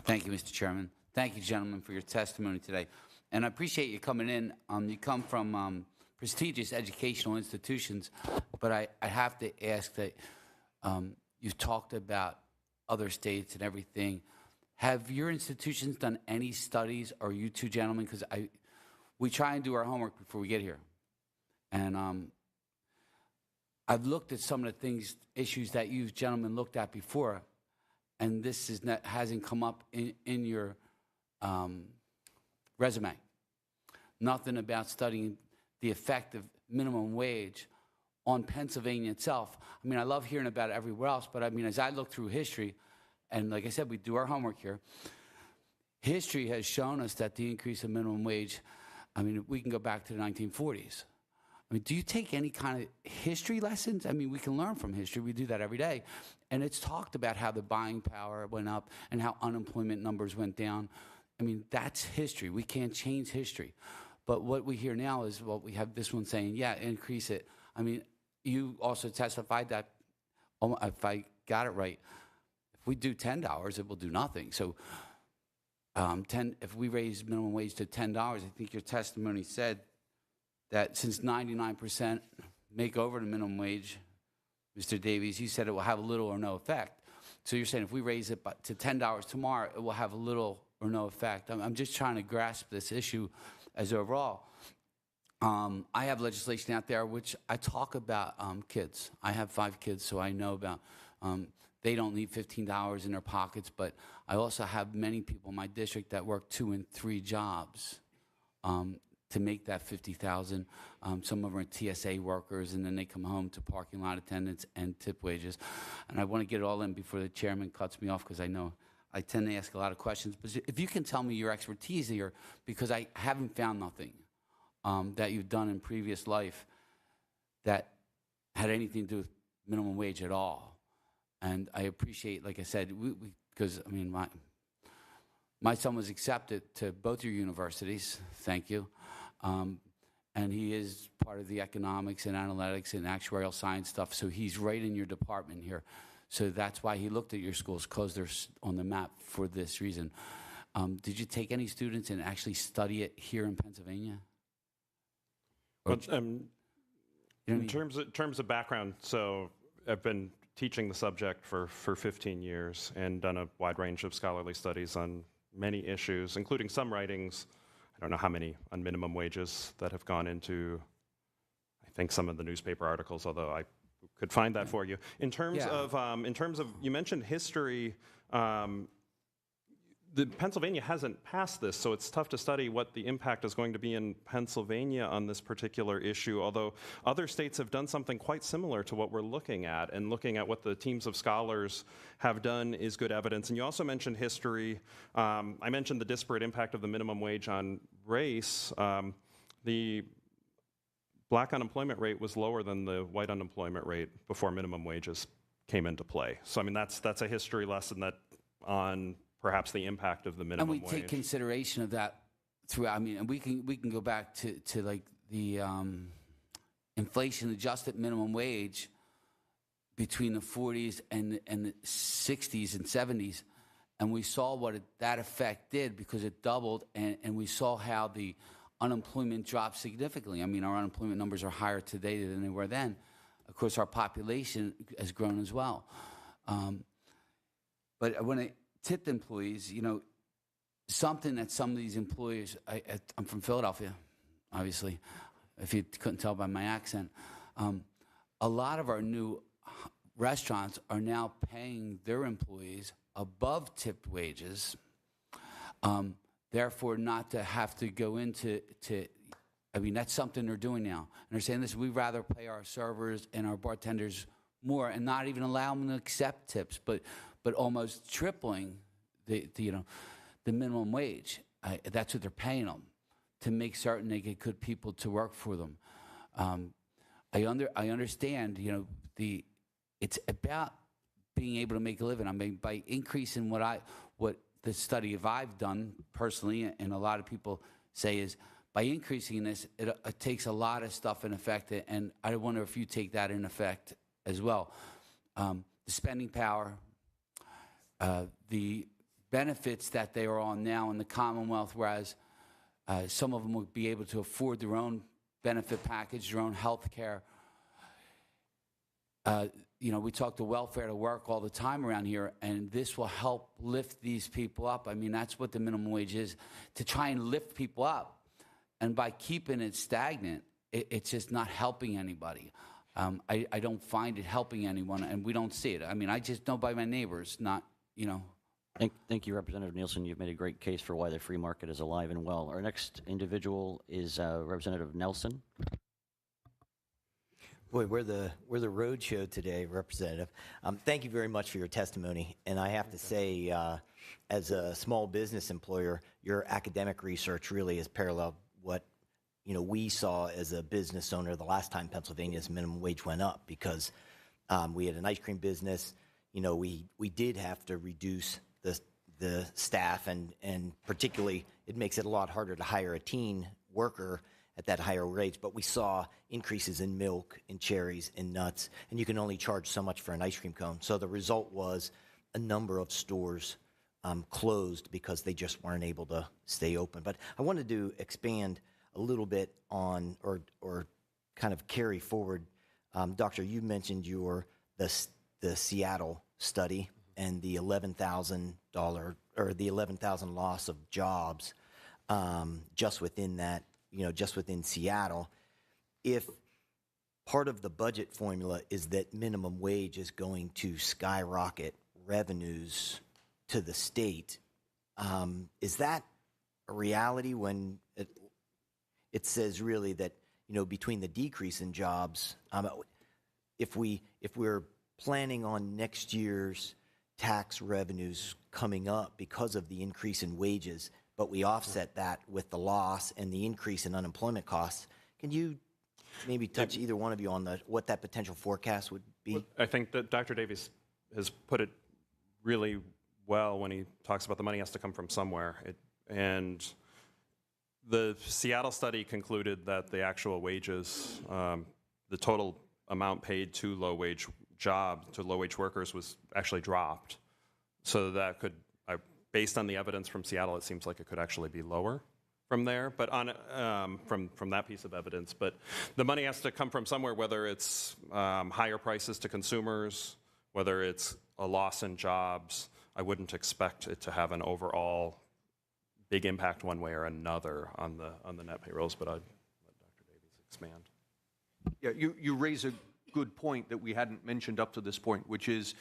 Thank you, Mr. Chairman. Thank you, gentlemen, for your testimony today. And I appreciate you coming in. You come from prestigious educational institutions, but I have to ask that you've talked about other states and everything. Have your institutions done any studies, or you two gentlemen? Because we try and do our homework before we get here. And I've looked at some of the issues that you gentlemen looked at before, and this hasn't come up in your resume. Nothing about studying the effect of minimum wage on Pennsylvania itself. I mean, I love hearing about it everywhere else, but I mean, as I look through history, and like I said, we do our homework here, history has shown us that the increase in minimum wage, I mean, we can go back to the 1940s. I mean, do you take any kind of history lessons? I mean, we can learn from history. We do that every day. And it's talked about how the buying power went up and how unemployment numbers went down. I mean, that's history. We can't change history. But what we hear now is, well, we have this one saying, yeah, increase it. I mean, you also testified that, if I got it right, if we do $10, it will do nothing. So if we raise minimum wage to $10, I think your testimony said that since 99% make over the minimum wage, Mr. Davies, you said it will have little or no effect. So you're saying if we raise it to $10 tomorrow, it will have little or no effect. I'm just trying to grasp this issue as overall. I have legislation out there which I talk about kids. I have 5 kids, so I know about they don't need $15 in their pockets, but I also have many people in my district that work 2 and 3 jobs to make that $50,000. Some of them are TSA workers, and then they come home to parking lot attendants and tip wages. And I want to get it all in before the chairman cuts me off, because I know I tend to ask a lot of questions. But if you can tell me your expertise here, because I haven't found nothing that you've done in previous life that had anything to do with minimum wage at all. And I appreciate, like I said, because I mean, my son was accepted to both your universities. Thank you. And he is part of the economics and analytics and actuarial science stuff. So he's right in your department here. So that's why he looked at your schools, because they're on the map for this reason. Did you take any students and actually study it here in Pennsylvania? But, in terms of background, so I've been teaching the subject for 15 years and done a wide range of scholarly studies on many issues, including some writings. I don't know how many on minimum wages that have gone into, I think, some of the newspaper articles, although I could find that for you. In terms of, you mentioned history. The Pennsylvania hasn't passed this, so it's tough to study what the impact is going to be in Pennsylvania on this particular issue, although other states have done something quite similar to what we're looking at, and looking at what the teams of scholars have done is good evidence. And you also mentioned history. I mentioned the disparate impact of the minimum wage on race. The black unemployment rate was lower than the white unemployment rate before minimum wages came into play. So I mean, that's a history lesson that on perhaps the impact of the minimum wage. And we take consideration of that throughout. I mean, and we can go back to like the inflation-adjusted minimum wage between the 40s and the 60s and 70s, and we saw what that effect did, because it doubled, and we saw how the unemployment dropped significantly. I mean, our unemployment numbers are higher today than they were then. Of course, our population has grown as well. But when I tipped employees, you know, something that some of these employers, I'm from Philadelphia, obviously, if you couldn't tell by my accent. A lot of our new restaurants are now paying their employees above tipped wages, therefore not to have to go into, I mean, that's something they're doing now. And they're saying this, we'd rather pay our servers and our bartenders more and not even allow them to accept tips, but almost tripling the minimum wage. That's what they're paying them, to make certain they get good people to work for them. I understand, you know, it's about being able to make a living. I mean, by increasing what the study I've done personally, and a lot of people say is, by increasing this, it takes a lot of stuff in effect, and I wonder if you take that in effect as well. The spending power, the benefits that they are on now in the Commonwealth, whereas some of them would be able to afford their own benefit package, their own health care. You know, we talk to welfare to work all the time around here, and this will help lift these people up. I mean, that's what the minimum wage is, to try and lift people up. And by keeping it stagnant, it's just not helping anybody. I don't find it helping anyone, and we don't see it. I mean, I just know by my neighbors, not, you know. Thank you, Representative Nielsen. You've made a great case for why the free market is alive and well. Our next individual is Representative Nelson. Boy, we're the road show today, Representative. Thank you very much for your testimony. And I have to say, as a small business employer, your academic research really has paralleled what we saw as a business owner the last time Pennsylvania's minimum wage went up, because we had an ice cream business. We did have to reduce the staff, and particularly it makes it a lot harder to hire a teen worker at that higher wage. But we saw increases in milk and cherries and nuts, and you can only charge so much for an ice cream cone. So the result was a number of stores closed because they just weren't able to stay open. But I wanted to expand a little bit on, or kind of carry forward. Doctor, you mentioned the Seattle study and the $11,000 or the 11,000 loss of jobs just within that, just within Seattle. If part of the budget formula is that minimum wage is going to skyrocket revenues to the state, is that a reality when it says really that, between the decrease in jobs, if we're planning on next year's tax revenues coming up because of the increase in wages, but we offset that with the loss and the increase in unemployment costs, can you maybe touch either one of you on what that potential forecast would be? Well, I think that Dr. Davies has put it really well when he talks about the money has to come from somewhere. And the Seattle study concluded that the actual wages, the total amount paid to low-wage workers was actually dropped. So that could, based on the evidence from Seattle, it seems like it could actually be lower from there, but from that piece of evidence. But the money has to come from somewhere, whether it's higher prices to consumers, whether it's a loss in jobs. I wouldn't expect it to have an overall big impact one way or another on the net payrolls, but I'd let Dr. Davies expand. Yeah, you raise a good point that we hadn't mentioned up to this point, which is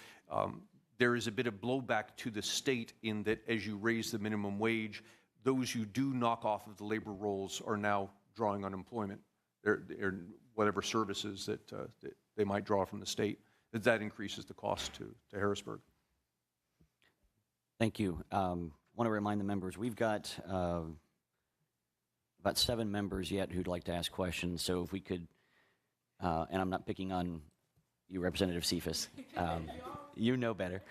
there is a bit of blowback to the state in that as you raise the minimum wage, those you do knock off of the labor rolls are now drawing unemployment, or whatever services that they might draw from the state. That increases the cost to Harrisburg. Thank you. I want to remind the members, we've got about 7 members yet who'd like to ask questions. So if we could, and I'm not picking on you, Representative Cephas. You know better.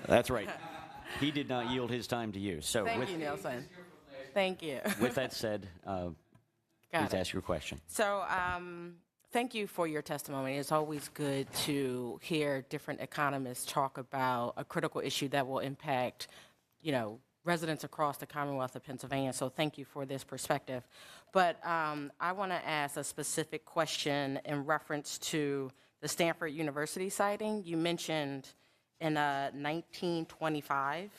That's right. He did not yield his time to you. So Thank you, Nelson. Thank you. With that said, please ask your question. So thank you for your testimony. It's always good to hear different economists talk about a critical issue that will impact, residents across the Commonwealth of Pennsylvania. So thank you for this perspective. But I want to ask a specific question in reference to the Stanford University sighting. You mentioned in 1925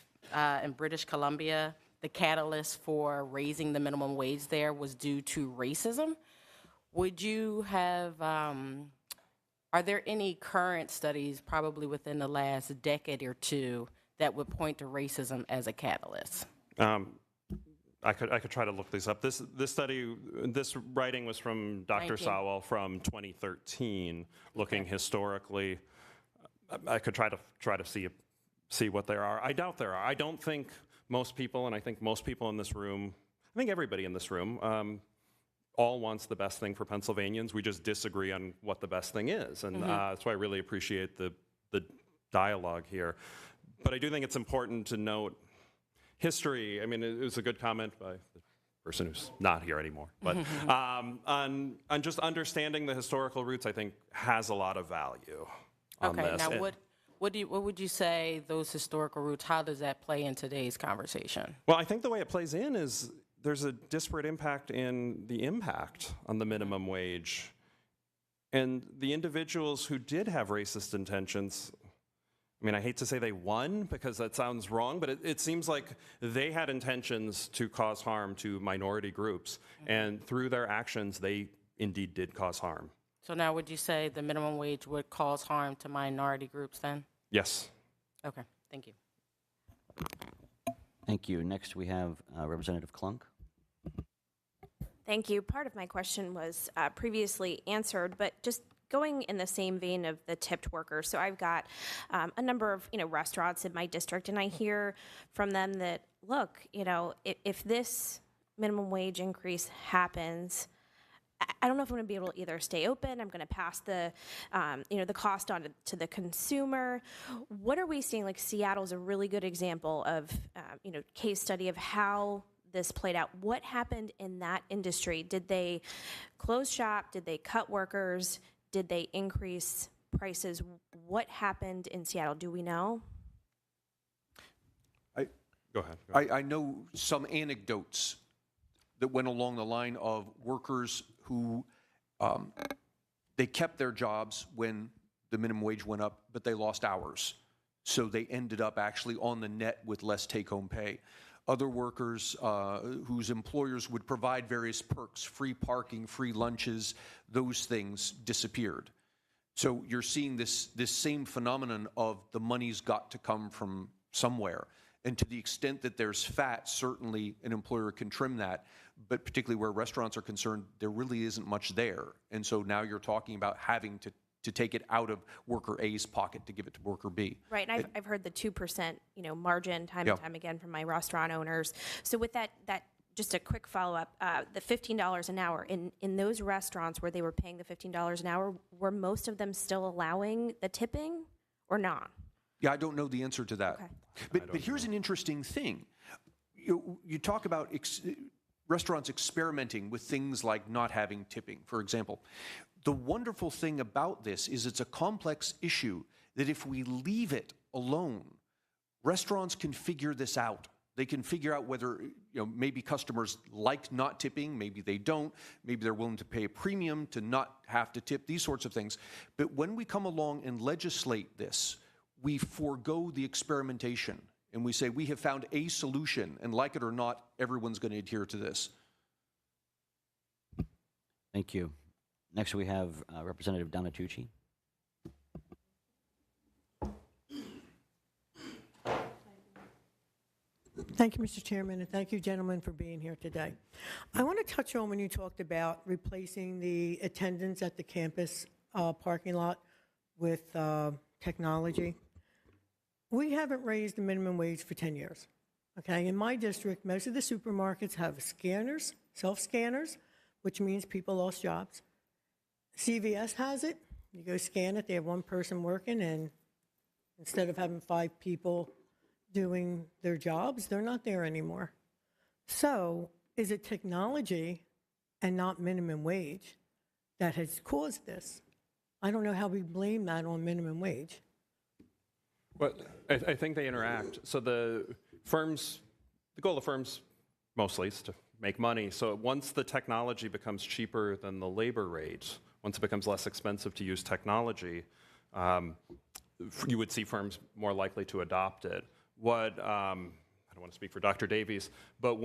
in British Columbia, the catalyst for raising the minimum wage there was due to racism. Would you have, are there any current studies, probably within the last decade or two, that would point to racism as a catalyst? I could try to look these up. This study, this writing was from Dr. Sawal from 2013, looking historically. I could try to see what there are. I doubt there are. I don't think most people, and I think most people in this room, I think everybody in this room, all wants the best thing for Pennsylvanians. We just disagree on what the best thing is, and that's why I really appreciate the dialogue here. But I do think it's important to note history. I mean, it was a good comment by the person who's not here anymore. But on just understanding the historical roots, I think has a lot of value. Okay. Now, what would you say those historical roots? How does that play in today's conversation? Well, I think the way it plays in is there's a disparate impact in the impact on the minimum wage, and the individuals who did have racist intentions. I mean, I hate to say they won because that sounds wrong, but it seems like they had intentions to cause harm to minority groups, and through their actions, they indeed did cause harm. So now would you say the minimum wage would cause harm to minority groups then? Yes. Okay, thank you. Thank you. Next, we have Representative Klunk. Thank you. Part of my question was previously answered, but just going in the same vein of the tipped workers. So I've got a number of restaurants in my district, and I hear from them that, look, if this minimum wage increase happens, I don't know if I'm going to be able to either stay open. I'm going to pass the the cost on to the consumer. What are we seeing? Like Seattle's a really good example of case study of how this played out. What happened in that industry? Did they close shop? Did they cut workers? Did they increase prices? What happened in Seattle? Do we know? Go ahead. I know some anecdotes that went along the line of workers who they kept their jobs when the minimum wage went up, but they lost hours. So they ended up actually on the net with less take-home pay. Other workers whose employers would provide various perks, free parking, free lunches, those things disappeared. So you're seeing this same phenomenon of the money's got to come from somewhere. And to the extent that there's fat, certainly an employer can trim that. But particularly where restaurants are concerned, there really isn't much there. And so now you're talking about having to take it out of worker A's pocket to give it to worker B. Right, and I've heard the 2% margin time and time again from my restaurant owners. So with that just a quick follow-up, the $15 an hour, in those restaurants where they were paying the $15 an hour, were most of them still allowing the tipping or not? Yeah, I don't know the answer to that. Okay. But here's an interesting thing. You talk about restaurants experimenting with things like not having tipping, for example. The wonderful thing about this is it's a complex issue that if we leave it alone, restaurants can figure this out. They can figure out whether maybe customers like not tipping, maybe they don't, maybe they're willing to pay a premium to not have to tip, these sorts of things. But when we come along and legislate this, we forego the experimentation and we say we have found a solution, and like it or not, everyone's going to adhere to this. Thank you. Next, we have Representative Donatucci. Thank you, Mr. Chairman, and thank you, gentlemen, for being here today. I want to touch on when you talked about replacing the attendants at the campus parking lot with technology. We haven't raised the minimum wage for 10 years. Okay, in my district, most of the supermarkets have scanners, self-scanners, which means people lost jobs. CVS has it. You go scan it, they have one person working, and instead of having 5 people doing their jobs, they're not there anymore. So is it technology and not minimum wage that has caused this? I don't know how we blame that on minimum wage. Well, I think they interact. So the goal of firms mostly is to make money. So once the technology becomes cheaper than the labor rate, once it becomes less expensive to use technology, you would see firms more likely to adopt it. I don't want to speak for Dr. Davies, but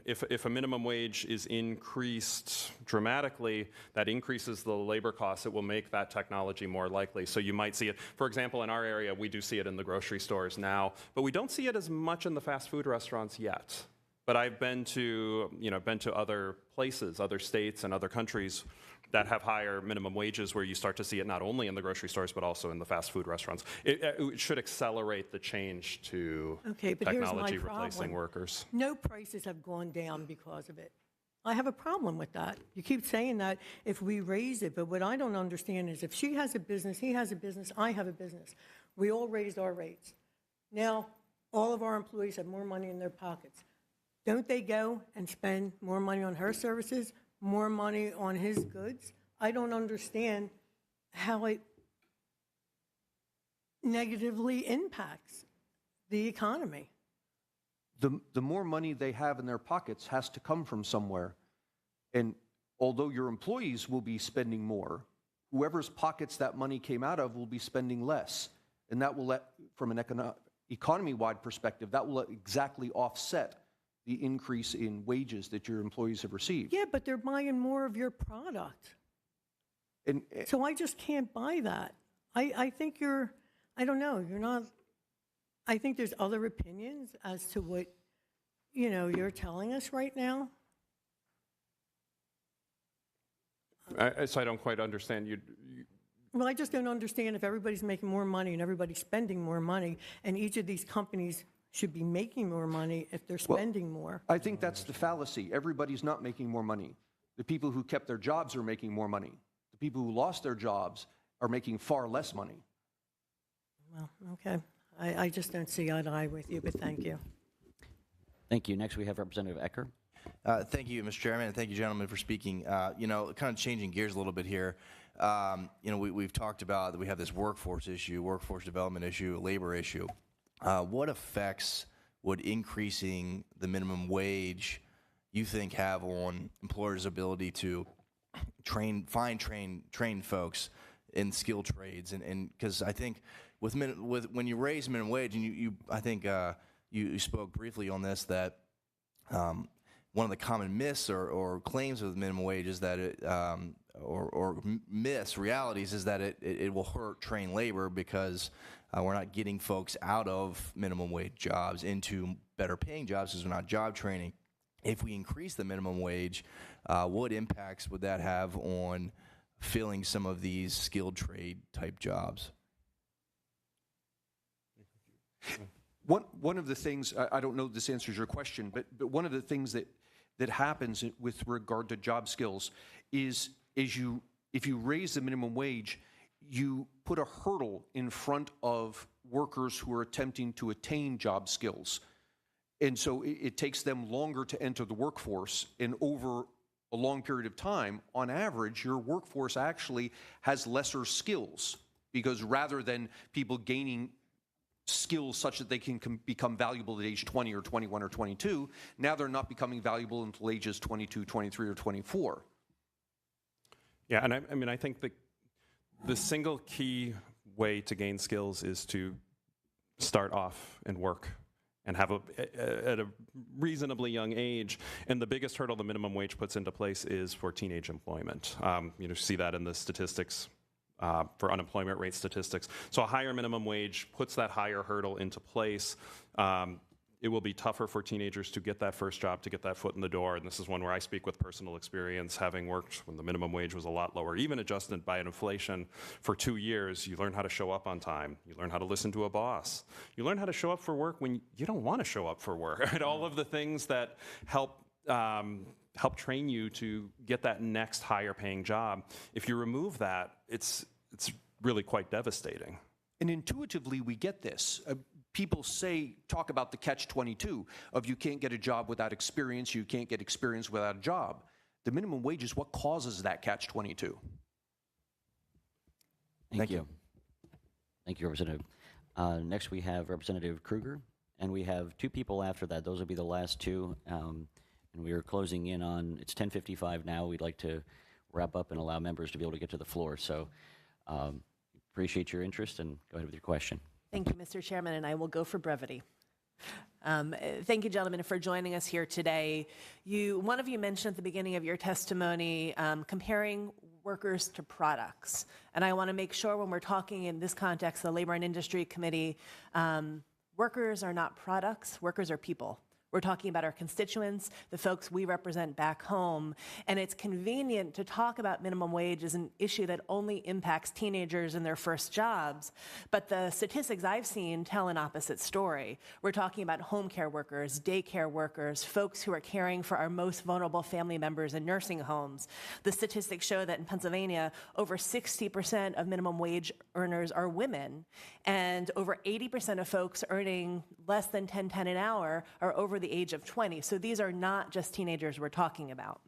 if a minimum wage is increased dramatically, that increases the labor costs. It will make that technology more likely. So you might see it, for example, in our area, we do see it in the grocery stores now, but we don't see it as much in the fast food restaurants yet. But I've been to other places, other states, and other countries that have higher minimum wages where you start to see it not only in the grocery stores but also in the fast food restaurants. It should accelerate the change to technology replacing workers. No prices have gone down because of it. I have a problem with that. You keep saying that if we raise it, but what I don't understand is if she has a business, he has a business, I have a business. We all raised our rates. Now, all of our employees have more money in their pockets. Don't they go and spend more money on her services, more money on his goods? I don't understand how it negatively impacts the economy. The more money they have in their pockets has to come from somewhere. And although your employees will be spending more, whoever's pockets that money came out of will be spending less. And that will from an economy-wide perspective, that will exactly offset the increase in wages that your employees have received. Yeah, but they're buying more of your product. And So I just can't buy that. I think I don't know, you're not, I think there's other opinions as to what, you're telling us right now. So I don't quite understand you. Well, I just don't understand if everybody's making more money and everybody's spending more money, and each of these companies should be making more money if they're spending more. I think that's the fallacy. Everybody's not making more money. The people who kept their jobs are making more money. The people who lost their jobs are making far less money. Well, okay. I just don't see eye to eye with you, but thank you. Thank you. Next, we have Representative Ecker. Thank you, Mr. Chairman, and thank you, gentlemen, for speaking. Kind of changing gears a little bit here. We've talked about that we have this workforce issue, workforce development issue, labor issue. What effects would increasing the minimum wage, you think, have on employers' ability to train folks in skilled trades? And because I think when you raise minimum wage, and I think you spoke briefly on this, that one of the common myths or claims of the minimum wage is that or myths, realities, is that it will hurt trained labor because we're not getting folks out of minimum wage jobs into better paying jobs because we're not job training. If we increase the minimum wage, what impacts would that have on filling some of these skilled trade type jobs? One of the things, I don't know if this answers your question, but one of the things that happens with regard to job skills is if you raise the minimum wage, you put a hurdle in front of workers who are attempting to attain job skills. And so it takes them longer to enter the workforce, and over a long period of time, on average, your workforce actually has lesser skills, because rather than people gaining skills such that they can become valuable at age 20 or 21 or 22, now they're not becoming valuable until ages 22, 23, or 24. Yeah, and I think the single key way to gain skills is to start off and work and have at a reasonably young age. And the biggest hurdle the minimum wage puts into place is for teenage employment. You see that in the statistics for unemployment rate statistics. So a higher minimum wage puts that higher hurdle into place. It will be tougher for teenagers to get that first job, to get that foot in the door. And this is one where I speak with personal experience, having worked when the minimum wage was a lot lower. Even adjusted by inflation for 2 years, you learn how to show up on time. You learn how to listen to a boss. You learn how to show up for work when you don't want to show up for work. Right? All of the things that help train you to get that next higher paying job. If you remove that, it's really quite devastating. And intuitively, we get this. People talk about the catch-22 of you can't get a job without experience, you can't get experience without a job. The minimum wage is what causes that catch-22. Thank you. Thank you, Representative. Next, we have Representative Kruger, and we have 2 people after that. Those will be the last 2, and we are closing in on, it's 10:55 now. We'd like to wrap up and allow members to be able to get to the floor. So appreciate your interest, and go ahead with your question. Thank you, Mr. Chairman, and I will go for brevity. Thank you, gentlemen, for joining us here today. One of you mentioned at the beginning of your testimony comparing workers to products. And I want to make sure when we're talking in this context, the Labor and Industry Committee, workers are not products, workers are people. We're talking about our constituents, the folks we represent back home, and it's convenient to talk about minimum wage as an issue that only impacts teenagers in their first jobs, but the statistics I've seen tell an opposite story. We're talking about home care workers, daycare workers, folks who are caring for our most vulnerable family members in nursing homes. The statistics show that in Pennsylvania, over 60% of minimum wage earners are women, and over 80% of folks earning less than $10.10 an hour are over the age of 20. So these are not just teenagers we're talking about.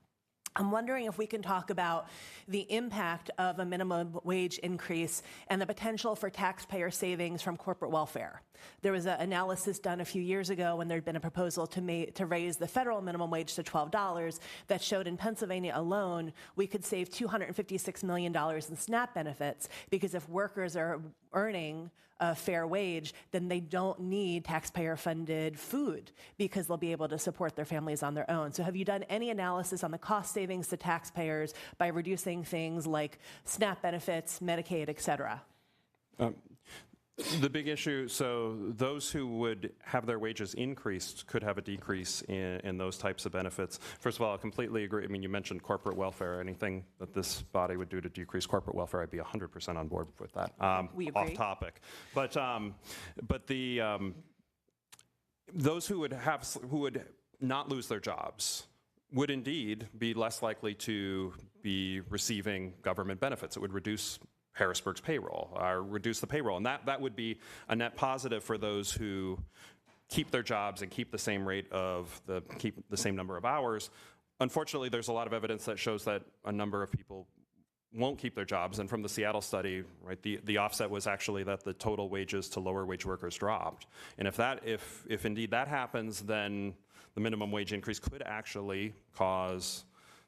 I'm wondering if we can talk about the impact of a minimum wage increase and the potential for taxpayer savings from corporate welfare. There was an analysis done a few years ago when there had been a proposal to raise the federal minimum wage to $12 that showed in Pennsylvania alone we could save $256 million in SNAP benefits, because if workers are earning a fair wage, then they don't need taxpayer-funded food because they'll be able to support their families on their own. So have you done any analysis on the cost savings to taxpayers by reducing things like SNAP benefits, Medicaid, et cetera? The big issue, so those who would have their wages increased could have a decrease in those types of benefits. First of all, I completely agree. I mean, you mentioned corporate welfare. Anything that this body would do to decrease corporate welfare, I'd be 100% on board with that. We agree. Off topic. But the those who would not lose their jobs would indeed be less likely to be receiving government benefits. It would reduce Harrisburg's payroll, or reduce the payroll. And that would be a net positive for those who keep their jobs and keep the same rate of keep the same number of hours. Unfortunately, there's a lot of evidence that shows that a number of people won't keep their jobs. And from the Seattle study, right, the offset was actually that the total wages to lower wage workers dropped. And if indeed that happens, then the minimum wage increase could actually cause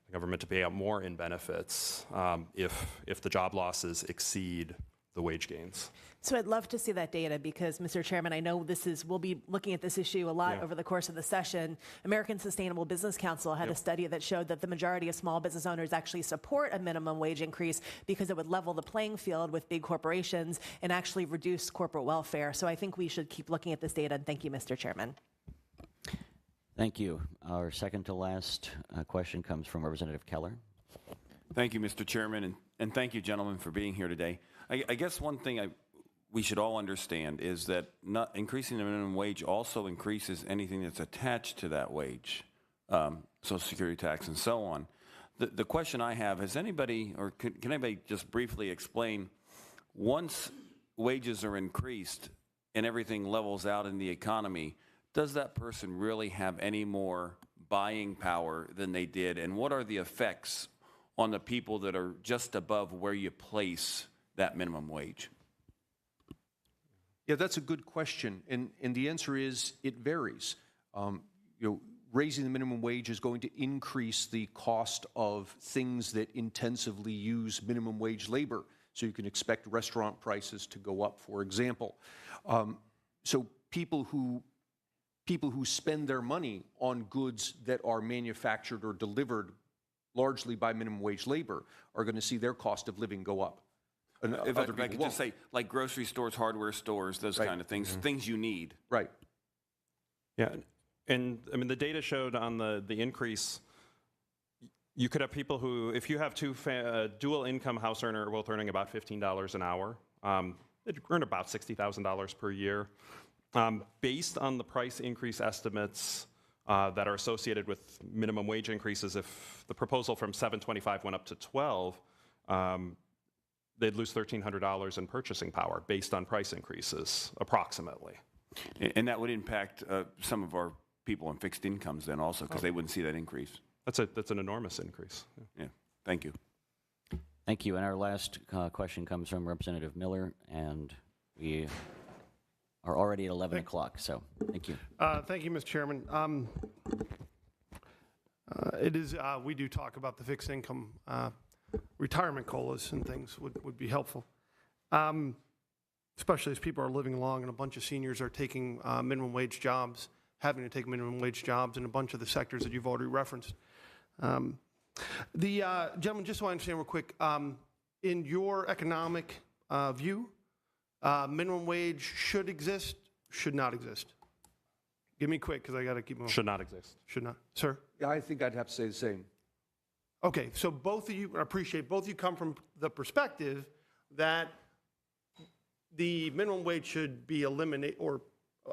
the government to pay out more in benefits if the job losses exceed the wage gains. So I'd love to see that data because, Mr. Chairman, I know we'll be looking at this issue a lot over the course of the session. American Sustainable Business Council had a study that showed that the majority of small business owners actually support a minimum wage increase because it would level the playing field with big corporations and actually reduce corporate welfare. So I think we should keep looking at this data, and thank you, Mr. Chairman. Thank you. Our second to last question comes from Representative Keller. Thank you, Mr. Chairman, and thank you, gentlemen, for being here today. I guess one thing we should all understand is that not increasing the minimum wage also increases anything that's attached to that wage, Social Security tax and so on. The question I have, has anybody, or can anybody just briefly explain, once wages are increased and everything levels out in the economy, does that person really have any more buying power than they did? And what are the effects on the people that are just above where you place that minimum wage? Yeah, that's a good question, and the answer is it varies. Raising the minimum wage is going to increase the cost of things that intensively use minimum wage labor. So you can expect restaurant prices to go up, for example. So people who spend their money on goods that are manufactured or delivered largely by minimum wage labor are going to see their cost of living go up. And if I could just say, like grocery stores, hardware stores, those kind of things, things you need. Right. Yeah, and I mean the data showed on the increase, you could have people who, if you have dual income house earner, both earning about $15 an hour, they earn about $60,000 per year. Based on the price increase estimates that are associated with minimum wage increases, if the proposal from $7.25 went up to $12, they'd lose $1,300 in purchasing power based on price increases, approximately. And that would impact some of our people on fixed incomes then also, because they wouldn't see that increase. That's an enormous increase. Yeah, thank you. Thank you. And our last question comes from Representative Miller, and we are already at 11 o'clock, so thank you. Thank you, Mr. Chairman. We do talk about the fixed income retirement colas and things would be helpful, especially as people are living long and a bunch of seniors are taking minimum wage jobs, having to take minimum wage jobs in a bunch of the sectors that you've already referenced. Gentlemen, just so I understand real quick, in your economic view, minimum wage should exist, should not exist? Give me quick, because I got to keep moving. Should not exist. Should not. Sir? Yeah, I think I'd have to say the same. Okay, so both of you, I appreciate both of you come from the perspective that the minimum wage should be eliminated, or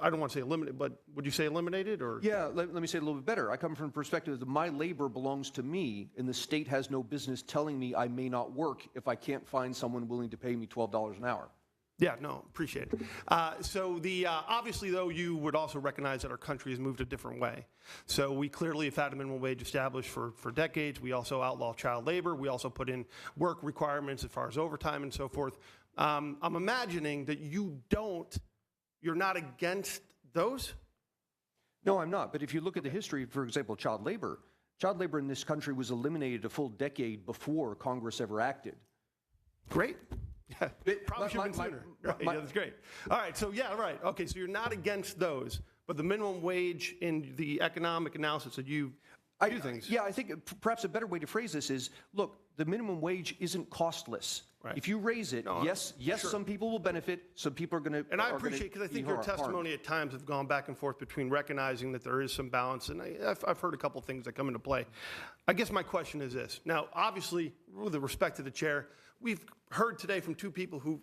I don't want to say eliminated, but would you say eliminated? Or yeah, let me say it a little bit better. I come from the perspective that my labor belongs to me, and the state has no business telling me I may not work if I can't find someone willing to pay me $12 an hour. Yeah, no, appreciate it. So obviously, though, you would also recognize that our country has moved a different way. So we clearly have had a minimum wage established for decades. We also outlaw child labor. We also put in work requirements as far as overtime and so forth. I'm imagining that you're not against those? No, I'm not. But if you look at the history, for example, child labor in this country was eliminated a full decade before Congress ever acted. Great. Probably should have been sooner. Right, yeah, that's great. All right, so yeah, right. Okay, so you're not against those, but the minimum wage in the economic analysis that you do things. Yeah, I think perhaps a better way to phrase this is, look, the minimum wage isn't costless. Right. If you raise it, yes, sure. some people will benefit, some people are going to. And I appreciate, because I think your testimony at times have gone back and forth between recognizing that there is some balance, and I've heard a couple things that come into play. I guess my question is this. Now, obviously, with respect to the chair, we've heard today from two people who,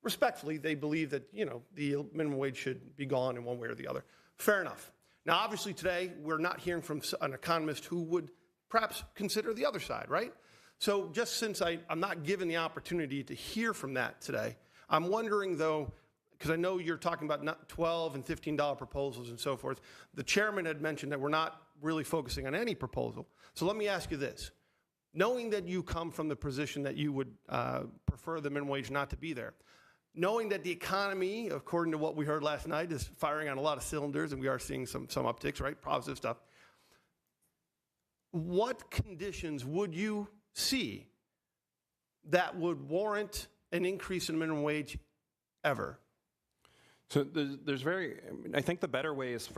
respectfully, they believe that, you know, the minimum wage should be gone in one way or the other. Fair enough. Now, obviously, today, we're not hearing from an economist who would perhaps consider the other side, right? So just since I'm not given the opportunity to hear from that today, I'm wondering, though, because I know you're talking about not $12 and $15 proposals and so forth. The chairman had mentioned that we're not really focusing on any proposal. So let me ask you this. Knowing that you come from the position that you would prefer the minimum wage not to be there, knowing that the economy, according to what we heard last night, is firing on a lot of cylinders, and we are seeing some upticks, right? Positive stuff. What conditions would you see that would warrant an increase in minimum wage ever? So I think the better way is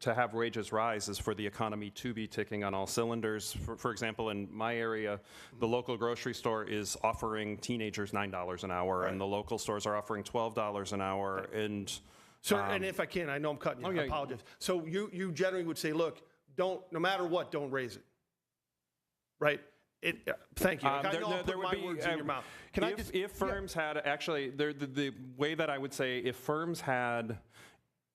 to have wages rise is for the economy to be ticking on all cylinders. For example, in my area, the local grocery store is offering teenagers $9 an hour, and the local stores are offering $12 an hour. And so, and if I can, I know I'm cutting you. I apologize. So you generally would say, look, no matter what, don't raise it, right? Thank you. I know I'll put my words in your mouth. If firms had, actually, the way that I would say, if firms had,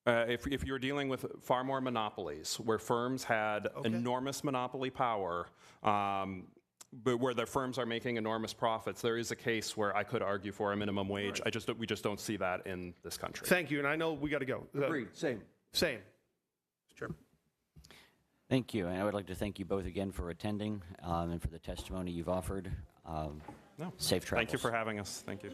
if you're dealing with far more monopolies, where firms had enormous monopoly power, but where the firms are making enormous profits, there is a case where I could argue for a minimum wage. Right. We just don't see that in this country. Thank you, and I know we got to go. Agreed. Same. Mr. Chairman. Thank you. And I would like to thank you both again for attending and for the testimony you've offered. Safe travels. Thank you for having us. Thank you.